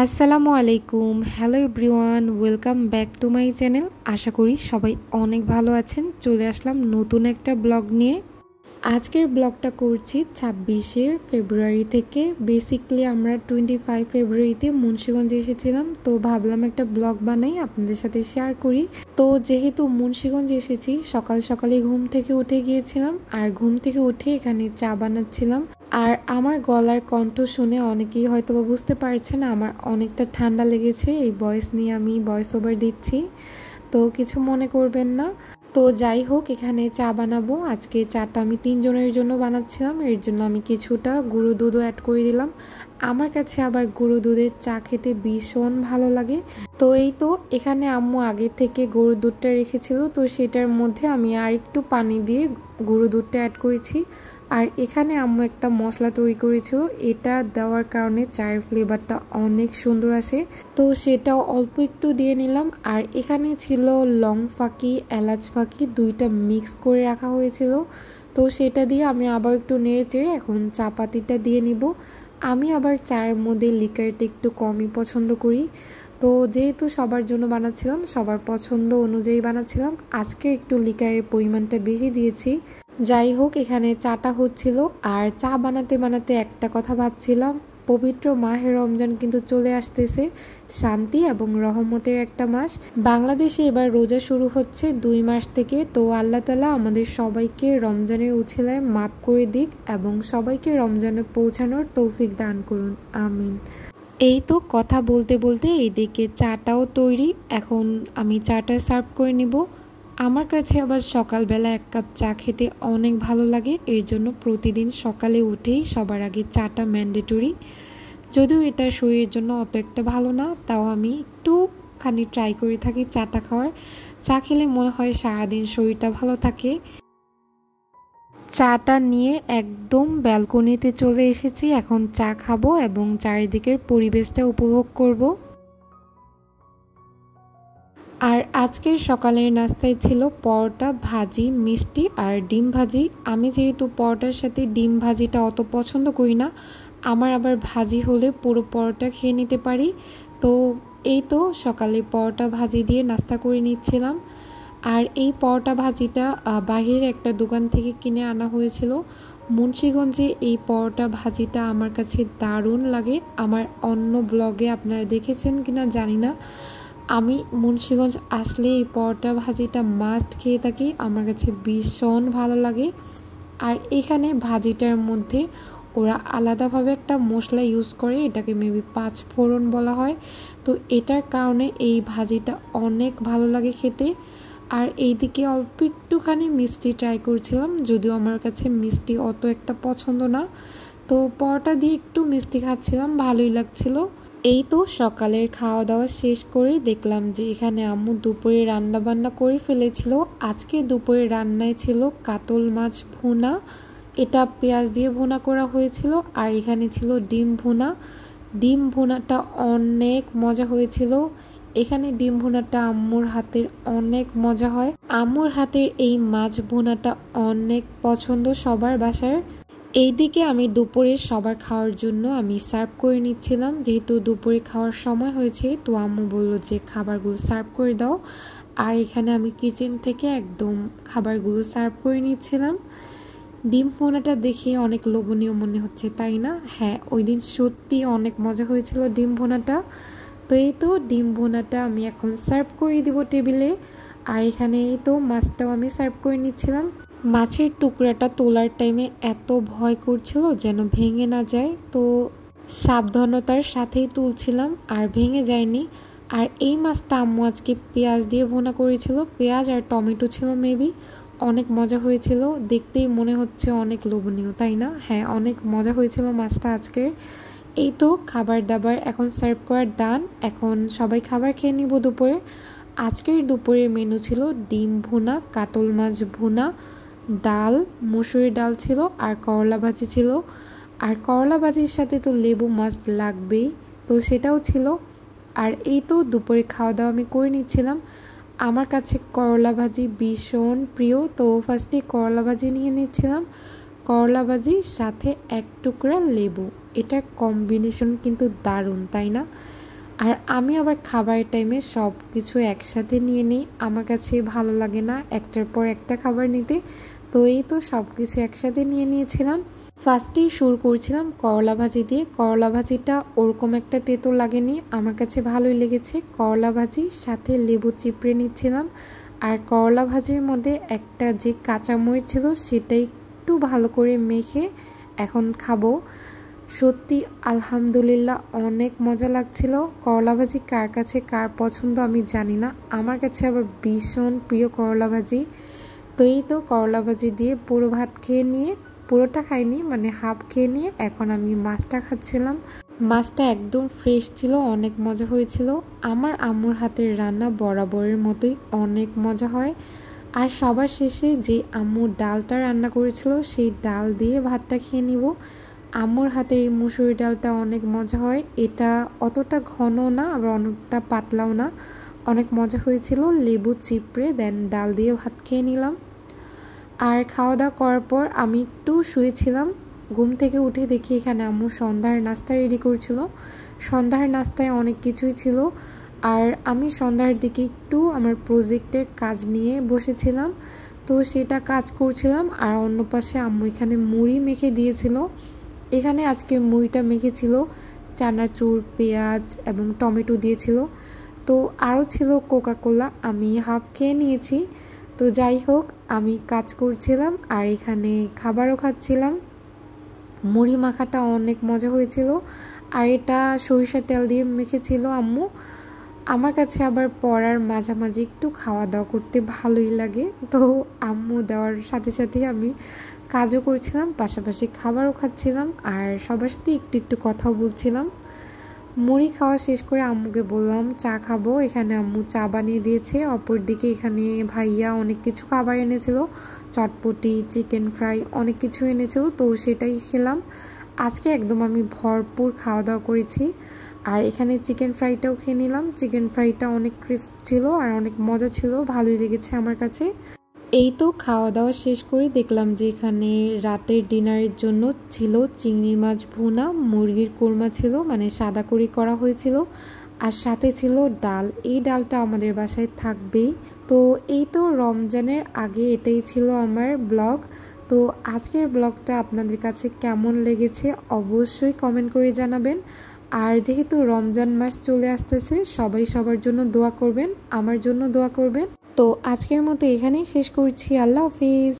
আসসালামু আলাইকুম। Hello everyone, welcome back to my channel. আশা করি সবাই অনেক ভালো আছেন। চলে আসলাম নতুন একটা ব্লগ নিয়ে। আজকের ব্লগটা করছি 26শে ফেব্রুয়ারি থেকে। বেসিক্যালি আমরা 25 ফেব্রুয়ারিতে মুন্সিগঞ্জে এসেছিলাম, তো ভাবলাম একটা ব্লগ বানাই আপনাদের সাথে শেয়ার করি। তো যেহেতু মুন্সিগঞ্জ এসেছি, সকাল সকালে ঘুম থেকে উঠে গিয়েছিলাম, আর ঘুম থেকে উঠে এখানে চা বানাচ্ছিলাম। আর আমার গলার কণ্ঠ শুনে অনেকেই হয়তো বুঝতে পারছেন আমার অনেকটা ঠান্ডা লেগেছে। এই ভয়েস নিয়ে আমি ভয়েস ওভার দিচ্ছি, তো কিছু মনে করবেন না। তো যাই হোক, এখানে চা বানাবো। আজকে চাটা আমি 3 জনের জন্য বানাচ্ছিলাম, এর জন্য আমি কিছুটা গুঁড়ো দুধও অ্যাড করে দিলাম। আমার কাছে আবার গুঁড়ো দুধের চা খেতে ভীষণ ভালো লাগে। তো এই তো এখানে আম্মু আগে থেকে গরুর দুধটা রেখেছিল, তো সেটার মধ্যে আমি আর একটু পানি দিয়ে গুঁড়ো দুধটা অ্যাড করেছি। আর এখানে আম্মু একটা মশলা তৈরি করেছিল, এটা দেওয়ার কারণে চায়ের ফ্লেভারটা অনেক সুন্দর আসে, তো সেটাও অল্প একটু দিয়ে নিলাম। আর এখানে ছিল লং ফাঁকি, এলাচ ফাঁকি, দুইটা মিক্স করে রাখা হয়েছিল, তো সেটা দিয়ে আমি আবার একটু নেড়ে চেড়ে এখন চা পাতিটা দিয়ে নিব। আমি আবার চায়ের মধ্যে লিকারটা একটু কমই পছন্দ করি, তো যেহেতু সবার জন্য বানাচ্ছিলাম, সবার পছন্দ অনুযায়ী বানাচ্ছিলাম, আজকে একটু লিকারের পরিমাণটা বেশি দিয়েছি। যাই হোক, এখানে চাটা হচ্ছিল, আর চা বানাতে বানাতে একটা কথা ভাবছিলাম, পবিত্র মাহে রমজান কিন্তু চলে আসতেছে, শান্তি এবং রহমতের একটা মাস। বাংলাদেশে এবার রোজা শুরু হচ্ছে 2 মাস থেকে, তো আল্লাহ তাআলা আমাদের সবাইকে রমজানের উছিলায় মাফ করে দিক এবং সবাইকে রমজানে পৌঁছানোর তৌফিক দান করুন, আমিন। এই তো কথা বলতে বলতে এইদিকে চাটাও তৈরি। এখন আমি চাটা সার্ভ করে নিব। আমার কাছে আবার সকালবেলা 1 কাপ চা খেতে অনেক ভালো লাগে, এর জন্য প্রতিদিন সকালে উঠেই সবার আগে চাটা ম্যান্ডেটরি। যদিও এটা শরীরের জন্য অত একটা ভালো না, তাও আমি একটুখানি ট্রাই করে থাকি চাটা খাওয়ার। চা খেলে মনে হয় সারাদিন শরীরটা ভালো থাকে। চাটা নিয়ে একদম ব্যালকনিতে চলে এসেছি, এখন চা খাবো এবং চারিদিকের পরিবেশটা উপভোগ করব। আর আজকের সকালের নাস্তায় ছিল পরোটা, ভাজি, মিষ্টি আর ডিম ভাজি। আমি যেহেতু পরোটার সাথে ডিম ভাজিটা অত পছন্দ করি না, আমার আবার ভাজি হলে পুরো পরোটা খেয়ে নিতে পারি। তো এই তো সকালে পরোটা ভাজি দিয়ে নাস্তা করে নিচ্ছিলাম। আর এই পরোটা ভাজিটা বাহিরের একটা দোকান থেকে কিনে আনা হয়েছিল। মুন্সিগঞ্জে এই পরোটা ভাজিটা আমার কাছে দারুণ লাগে। আমার অন্য ব্লগে আপনারা দেখেছেন কিনা জানি না, আমি মুন্সিগঞ্জ আসলে এই পরোটা ভাজিটা মাস্ট খেয়ে থাকি, আমার কাছে ভীষণ ভালো লাগে। আর এখানে ভাজিটার মধ্যে ওরা আলাদাভাবে একটা মশলা ইউজ করে, এটাকে মেবি 5 ফোড়ন বলা হয়, তো এটার কারণে এই ভাজিটা অনেক ভালো লাগে খেতে। আর এইদিকে অল্প একটুখানি মিষ্টি ট্রাই করছিলাম, যদিও আমার কাছে মিষ্টি অত একটা পছন্দ না, তো পরোটা দিয়ে একটু মিষ্টি খাচ্ছিলাম, ভালোই লাগছিল। এই তো সকালের খাওয়া দাওয়া শেষ করে দেখলাম যে এখানে আম্মু দুপুরে রান্না বান্না করে ফেলেছিল। আজকে দুপুরে রান্নায় ছিল কাতল মাছ ভুনা, এটা পেঁয়াজ দিয়ে ভুনা করা হয়েছিল। আর এখানে ছিল ডিম ভুনা। ডিম ভুনাটা অনেক মজা হয়েছিল। এখানে ডিম ভুনাটা আম্মুর হাতের অনেক মজা হয়। আম্মুর হাতের এই মাছ ভুনাটা অনেক পছন্দ সবার বাসার। এইদিকে আমি দুপুরে সবার খাওয়ার জন্য আমি সার্ভ করে নিচ্ছিলাম, যেহেতু দুপুরে খাওয়ার সময় হয়েছে, তো আম্মু বললো যে খাবারগুলো সার্ভ করে দাও। আর এখানে আমি কিচেন থেকে একদম খাবারগুলো সার্ভ করে নিচ্ছিলাম। ডিম ভুনাটা দেখে অনেক লোভনীয় মনে হচ্ছে, তাই না? হ্যাঁ, ওই দিন সত্যি অনেক মজা হয়েছিল ডিম ভুনাটা। তো এই তো ডিম ভুনাটা আমি এখন সার্ভ করে দিব টেবিলে। আর এখানে এই তো মাছটাও আমি সার্ভ করে নিচ্ছিলাম। মাছের টুকরাটা তোলার টাইমে এত ভয় করছিল যেন ভেঙে না যায়, তো সাবধানতার সাথেই তুলছিলাম, আর ভেঙে যায়নি। আর এই মাছটা আম্মু আজকে পেঁয়াজ দিয়ে ভুনা করেছিল, পেঁয়াজ আর টমেটো ছিল মেবি, অনেক মজা হয়েছিল। দেখতেই মনে হচ্ছে অনেক লোভনীয়, তাই না? হ্যাঁ, অনেক মজা হয়েছিল মাছটা আজকের। এই তো খাবার দাবার এখন সার্ভ করার ডান, এখন সবাই খাবার খেয়ে নিব দুপুরে। আজকের দুপুরের মেনু ছিল ডিম ভুনা, কাতল মাছ ভুনা, ডাল, মসুরির ডাল ছিল, আর করলা ভাজি ছিল। আর করলা ভাজির সাথে তো লেবু মাস্ট লাগবেই, তো সেটাও ছিল। আর এই তো দুপুরে খাওয়া দাওয়া আমি করে নিচ্ছিলাম। আমার কাছে করলা ভাজি ভীষণ প্রিয়, তো ফার্স্টে করলা ভাজি নিয়ে নিচ্ছিলাম। করলা ভাজির সাথে 1 টুকরা লেবু, এটার কম্বিনেশন কিন্তু দারুণ, তাই না? আর আমি আবার খাবারের টাইমে সব কিছু একসাথে নিয়ে নিই, আমার কাছে ভালো লাগে না একটার পর একটা খাবার নিতে। তো এই তো সব কিছু একসাথে নিয়ে নিয়েছিলাম। ফার্স্টেই শুরু করছিলাম করলা ভাজি দিয়ে। করলা ভাজিটা ওরকম একটা তেতো লাগেনি, আমার কাছে ভালোই লেগেছে। করলা ভাজি সাথে লেবু চিপড়ে নিচ্ছিলাম। আর করলা ভাজির মধ্যে একটা যে কাঁচামরিচ ছিল সেটাই একটু ভালো করে মেখে এখন খাবো। সত্যি আলহামদুলিল্লাহ অনেক মজা লাগছিল। করলা ভাজি কার কাছে কার পছন্দ আমি জানি না, আমার কাছে আবার ভীষণ প্রিয় করলা ভাজি। তো এই তো করলা ভাজি দিয়ে পুরো ভাত খেয়ে নিয়ে, পুরোটা খাইনি মানে হাফ খেয়ে নিয়ে এখন আমি মাছটা খাচ্ছিলাম। মাছটা একদম ফ্রেশ ছিল, অনেক মজা হয়েছিল। আমার আম্মুর হাতের রান্না বরাবরের মতোই অনেক মজা হয়। আর সবার শেষে যে আম্মু ডালটা রান্না করেছিল সেই ডাল দিয়ে ভাতটা খেয়ে নিব। আম্মুর হাতের এই মুসুরি ডালটা অনেক মজা হয়, এটা অতটা ঘন না আবার অনেকটা পাতলাও না, অনেক মজা হয়েছিল। লেবু চিপড়ে দেন ডাল দিয়ে ভাত খেয়ে নিলাম। আর খাওয়া দাওয়া করার পর আমি একটু শুয়েছিলাম। ঘুম থেকে উঠে দেখি এখানে আম্মু সন্ধ্যার নাস্তা রেডি করছিল। সন্ধ্যার নাস্তায় অনেক কিছুই ছিল। আর আমি সন্ধ্যার দিকে একটু আমার প্রজেক্টের কাজ নিয়ে বসেছিলাম, তো সেটা কাজ করছিলাম। আর অন্য পাশে আম্মু এখানে মুড়ি মেখে দিয়েছিল। এখানে আজকে মুড়িটা মেখেছিল চানাচুর, পেঁয়াজ এবং টমেটো দিয়েছিল। তো আরও ছিল কোকা-কোলা, আমি হাফ খেয়ে নিয়েছি। তো যাই হোক, আমি কাজ করছিলাম আর এখানে খাবারও খাচ্ছিলাম। মুড়ি মাখাটা অনেক মজা হয়েছিল। আর এটা সরিষার তেল দিয়ে মেখেছিল আম্মু। আমার কাছে আবার পড়ার মাঝামাঝি একটু খাওয়া দাওয়া করতে ভালোই লাগে, তো আম্মু দেওয়ার সাথে সাথে আমি কাজও করছিলাম, পাশাপাশি খাবারও খাচ্ছিলাম আর সবার সাথে একটু একটু কথাও বলছিলাম। মুড়ি খাওয়া শেষ করে আম্মুকে বললাম চা খাবো, এখানে আম্মু চা বানিয়ে দিয়েছে। অপরদিকে এখানে ভাইয়া অনেক কিছু খাবার এনেছিল, চটপটি, চিকেন ফ্রাই, অনেক কিছু এনেছিল, তো সেটাই খেলাম। আজকে একদম আমি ভরপুর খাওয়া দাওয়া করেছি। আর এখানে চিকেন ফ্রাইটাও খেয়ে নিলাম। চিকেন ফ্রাইটা অনেক ক্রিস্প ছিল আর অনেক মজা ছিল, ভালোই লেগেছে আমার কাছে। এই তো খাওয়া দাওয়া শেষ করে দেখলাম যে এখানে রাতের ডিনারের জন্য ছিল চিংড়ি মাছ ভুনা, মুরগির কোরমা ছিল মানে সাদা করি করা হয়েছিল, আর সাথে ছিল ডাল। এই ডালটা আমাদের বাসায় থাকবেই। তো এই তো রমজানের আগে এটাই ছিল আমার ব্লগ। তো আজকের ব্লগটা আপনাদের কাছে কেমন লেগেছে অবশ্যই কমেন্ট করে জানাবেন। আর যেহেতু রমজান মাস চলে আসতেছে, সবাই সবার জন্য দোয়া করবেন, আমার জন্য দোয়া করবেন। তো আজকের মতো এখানেই শেষ করছি। আল্লাহ হাফিজ।